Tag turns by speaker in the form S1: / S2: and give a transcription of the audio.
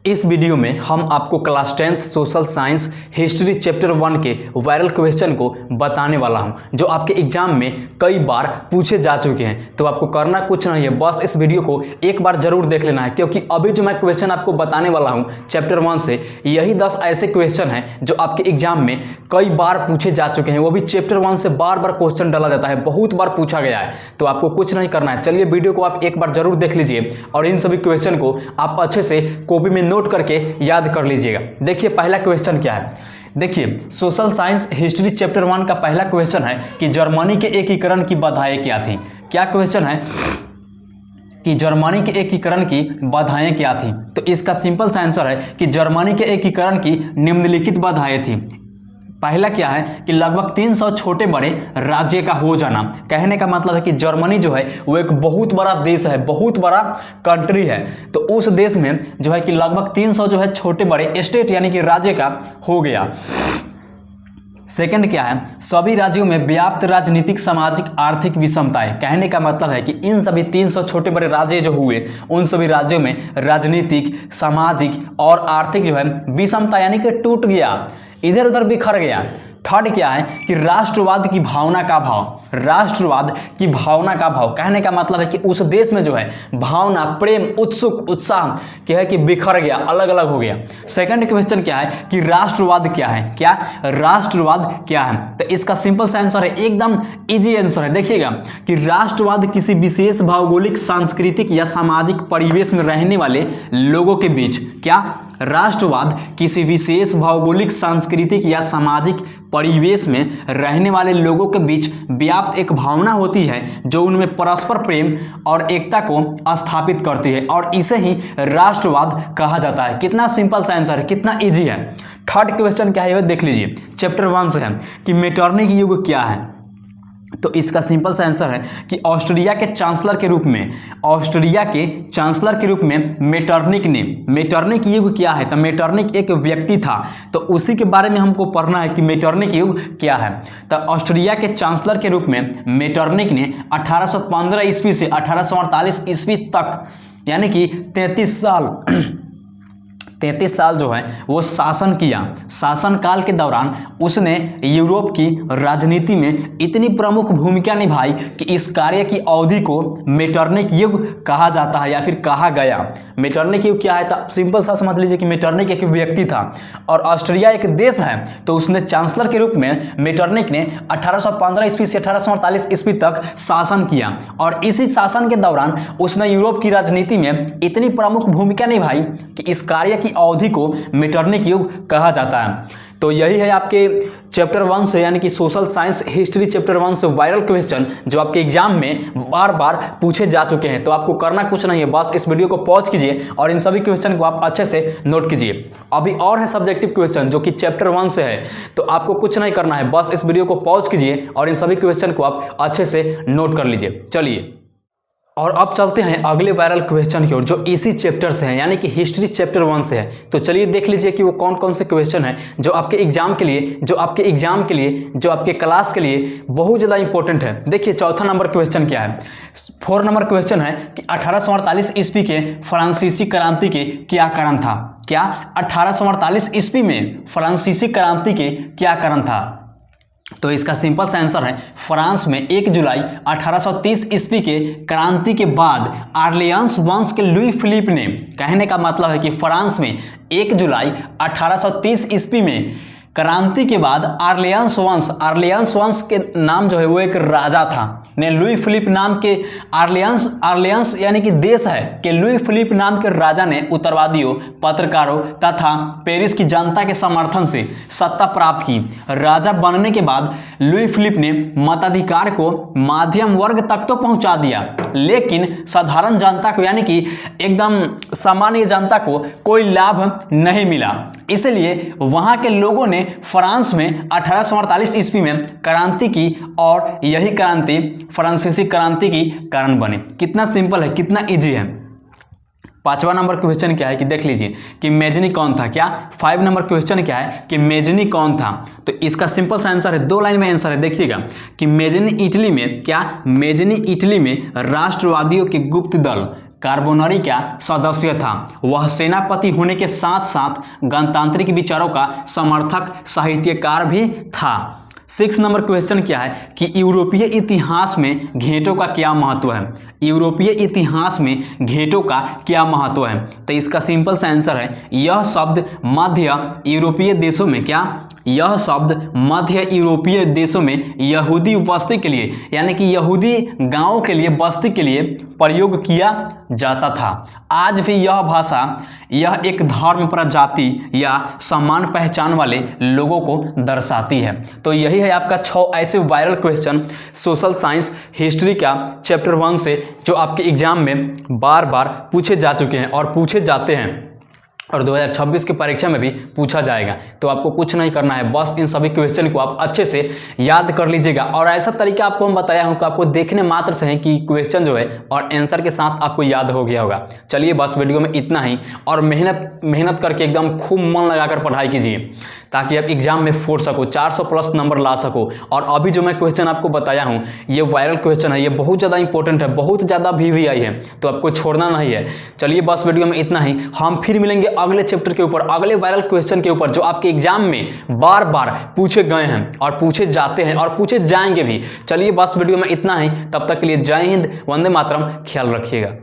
S1: इस वीडियो में हम आपको class 10th social science history chapter 1 के वायरल क्वेश्चन को बताने वाला हूं जो आपके एग्जाम में कई बार पूछे जा चुके हैं। तो आपको करना कुछ नहीं है, बस इस वीडियो को एक बार जरूर देख लेना है, क्योंकि अभी जो मैं क्वेश्चन आपको बताने वाला हूं चैप्टर 1 से, यही 10 ऐसे क्वेश्चन हैं जो आपके एग्जाम में कई बार पूछे जा चुके हैं। वो भी चैप्टर 1 से बार बार क्वेश्चन डाला जाता है, बहुत बार पूछा गया है। तो आपको कुछ नहीं करना है, चलिए वीडियो को आप एक बार जरूर देख लीजिए और इन सभी क्वेश्चन को आप अच्छे से कॉपी में नोट करके याद कर लीजिएगा। देखिए पहला क्वेश्चन क्या है। देखिए सोशल साइंस हिस्ट्री चैप्टर 1 का पहला क्वेश्चन है कि जर्मनी के एकीकरण की बाधाएं क्या थी। क्या क्वेश्चन है कि जर्मनी के एकीकरण की बाधाएं क्या थी। तो इसका सिंपल सा आंसर है कि जर्मनी के एकीकरण की निम्नलिखित बाधाएं थी। पहला क्या है कि लगभग 300 छोटे बड़े राज्य का हो जाना। कहने का मतलब है कि जर्मनी जो है वो एक बहुत बड़ा देश है, बहुत बड़ा कंट्री है। तो उस देश में जो है कि लगभग 300 जो है छोटे बड़े स्टेट यानी कि राज्य का हो गया। सेकंड क्या है, सभी राज्यों में व्याप्त राजनीतिक सामाजिक आर्थिक विषमताएं। कहने का मतलब है कि इन सभी 300 छोटे बड़े राज्य जो हुए उन सभी राज्यों में राजनीतिक सामाजिक और आर्थिक जो है विषमता यानी कि टूट गया, इधर उधर बिखर गया। थर्ड क्या है कि राष्ट्रवाद की भावना का भाव। राष्ट्रवाद की भावना का भाव कहने का मतलब है कि उस देश में जो है भावना, प्रेम, उत्सुक, उत्साह क्या है कि बिखर गया, अलग अलग हो गया। सेकंड क्वेश्चन क्या है कि राष्ट्रवाद क्या है। क्या राष्ट्रवाद क्या है। तो इसका सिंपल सा आंसर है, एकदम इजी आंसर है। देखिएगा कि राष्ट्रवाद किसी विशेष भौगोलिक, सांस्कृतिक या सामाजिक परिवेश में रहने वाले लोगों के बीच, क्या राष्ट्रवाद किसी विशेष भौगोलिक, सांस्कृतिक या सामाजिक परिवेश में रहने वाले लोगों के बीच व्याप्त एक भावना होती है जो उनमें परस्पर प्रेम और एकता को स्थापित करती है, और इसे ही राष्ट्रवाद कहा जाता है। कितना सिंपल सा आंसर है, कितना इजी है। थर्ड क्वेश्चन क्या है ये देख लीजिए, चैप्टर 1 से है कि मेटरनिक युग क्या है। तो इसका सिंपल सा आंसर है कि ऑस्ट्रिया के चांसलर के रूप में, ऑस्ट्रिया के चांसलर के रूप में मेटरनिक युग क्या है। तो मेटरनिक एक व्यक्ति था, तो उसी के बारे में हमको पढ़ना है कि मेटरनिक युग क्या है। तो ऑस्ट्रिया के चांसलर के रूप में मेटरनिक ने 1815 ईस्वी से 1848 ईस्वी तक यानी कि 33 साल जो है वो शासन किया। शासनकाल के दौरान उसने यूरोप की राजनीति में इतनी प्रमुख भूमिका निभाई कि इस कार्य की अवधि को मेटरनिक युग कहा जाता है या फिर कहा गया। मेटरनिक युग क्या है तो सिंपल सा समझ लीजिए कि मेटरनिक एक व्यक्ति था और ऑस्ट्रिया एक देश है, तो उसने चांसलर के रूप में मेटरनिक ने 1815 ईस्वी से 1848 ईस्वी तक शासन किया, और इसी शासन के दौरान उसने यूरोप की राजनीति में इतनी प्रमुख भूमिका निभाई कि इस कार्य की अवधि को मेटरनिक युग कहा जाता है। तो यही है आपके चैप्टर 1 से यानी कि सोशल साइंस हिस्ट्री चैप्टर 1 से वायरल क्वेश्चन जो आपके एग्जाम में बार बार पूछे जा चुके हैं। तो आपको करना कुछ नहीं है, बस इस वीडियो को पॉज कीजिए और इन सभी क्वेश्चन को आप अच्छे से नोट कीजिए। अभी और है सब्जेक्टिव क्वेश्चन जो कि चैप्टर 1 से है, तो आपको कुछ नहीं करना है, बस इस वीडियो को पॉज कीजिए और इन सभी क्वेश्चन को आप अच्छे से नोट कर लीजिए। चलिए और अब चलते हैं अगले वायरल क्वेश्चन की ओर जो इसी चैप्टर से है यानी कि हिस्ट्री चैप्टर 1 से है। तो चलिए देख लीजिए कि वो कौन कौन से क्वेश्चन है जो आपके एग्जाम के लिए, जो आपके क्लास के लिए बहुत ज़्यादा इंपॉर्टेंट है। देखिए चौथा नंबर क्वेश्चन क्या है। 4 नंबर क्वेश्चन है कि 1848 ईस्वी के फ्रांसीसी क्रांति के क्या कारण था। क्या 1848 ईस्वी में फ्रांसीसी क्रांति के क्या कारण था। तो इसका सिंपल सा आंसर है, फ्रांस में 1 जुलाई 1830 ईस्वी के क्रांति के बाद आर्लियंस वंश के लुई फिलिप ने, कहने का मतलब है कि फ्रांस में 1 जुलाई 1830 ईस्वी में क्रांति के बाद आर्लियंस वंश के नाम जो है वो एक राजा था ने लुई फिलिप नाम के आर्लियंस यानी कि देश है कि लुई फिलिप नाम के राजा ने उत्तरवादियों, पत्रकारों तथा पेरिस की जनता के समर्थन से सत्ता प्राप्त की। राजा बनने के बाद लुई फिलिप ने मताधिकार को मध्यम वर्ग तक तो पहुंचा दिया, लेकिन साधारण जनता को यानी कि एकदम सामान्य जनता को कोई लाभ नहीं मिला। इसलिए वहां के लोगों ने फ्रांस में 1848 ईस्वी में क्रांति की और यही क्रांति फ्रांसीसी क्रांति की कारण बने। कितना सिंपल है, कितना इजी है। 5वां नंबर क्वेश्चन क्या है कि देख लीजिए कि मेजनी कौन था। क्या 5 नंबर क्वेश्चन क्या है कि मेजनी कौन था। तो इसका सिंपल सा आंसर है, 2 लाइन में आंसर है। देखिएगा कि मेजनी इटली में, क्या मेजनी इटली में राष्ट्रवादियों के गुप्त दल कार्बोनरी क्या सदस्य था। वह सेनापति होने के साथ साथ गणतांत्रिक विचारों का समर्थक साहित्यकार भी था। 6 नंबर क्वेश्चन क्या है कि यूरोपीय इतिहास में घेंटों का क्या महत्व है। यूरोपीय इतिहास में घेंटों का क्या महत्व है। तो इसका सिंपल सा आंसर है यह शब्द मध्य यूरोपीय देशों में क्या, यह शब्द मध्य यूरोपीय देशों में यहूदी बस्ती के लिए यानी कि यहूदी गांवों के लिए बस्ती के लिए प्रयोग किया जाता था। आज भी यह भाषा यह एक धर्म प्रजाति या समान पहचान वाले लोगों को दर्शाती है। तो यही है आपका 6 ऐसे viral question social science history का चैप्टर 1 से जो आपके एग्जाम में बार बार पूछे जा चुके हैं और पूछे जाते हैं और 2026 की परीक्षा में भी पूछा जाएगा। तो आपको कुछ नहीं करना है, बस इन सभी क्वेश्चन को आप अच्छे से याद कर लीजिएगा। और ऐसा तरीका आपको हम बताया हूं कि आपको देखने मात्र से है कि क्वेश्चन जो है और आंसर के साथ आपको याद हो गया होगा। चलिए बस वीडियो में इतना ही और मेहनत करके एकदम खूब मन लगाकर पढ़ाई कीजिए ताकि आप एग्जाम में फोड़ सको, 400 प्लस नंबर ला सको। और अभी जो मैं क्वेश्चन आपको बताया हूँ ये वायरल क्वेश्चन है, ये बहुत ज़्यादा इंपॉर्टेंट है, बहुत ज़्यादा VVI है, तो आपको छोड़ना नहीं है। चलिए बस वीडियो में इतना ही, हम फिर मिलेंगे अगले चैप्टर के ऊपर, अगले वायरल क्वेश्चन के ऊपर जो आपके एग्जाम में बार बार पूछे गए हैं और पूछे जाते हैं और पूछे जाएंगे भी। चलिए बस वीडियो में इतना ही, तब तक के लिए जय हिंद, वंदे मातरम, ख्याल रखिएगा।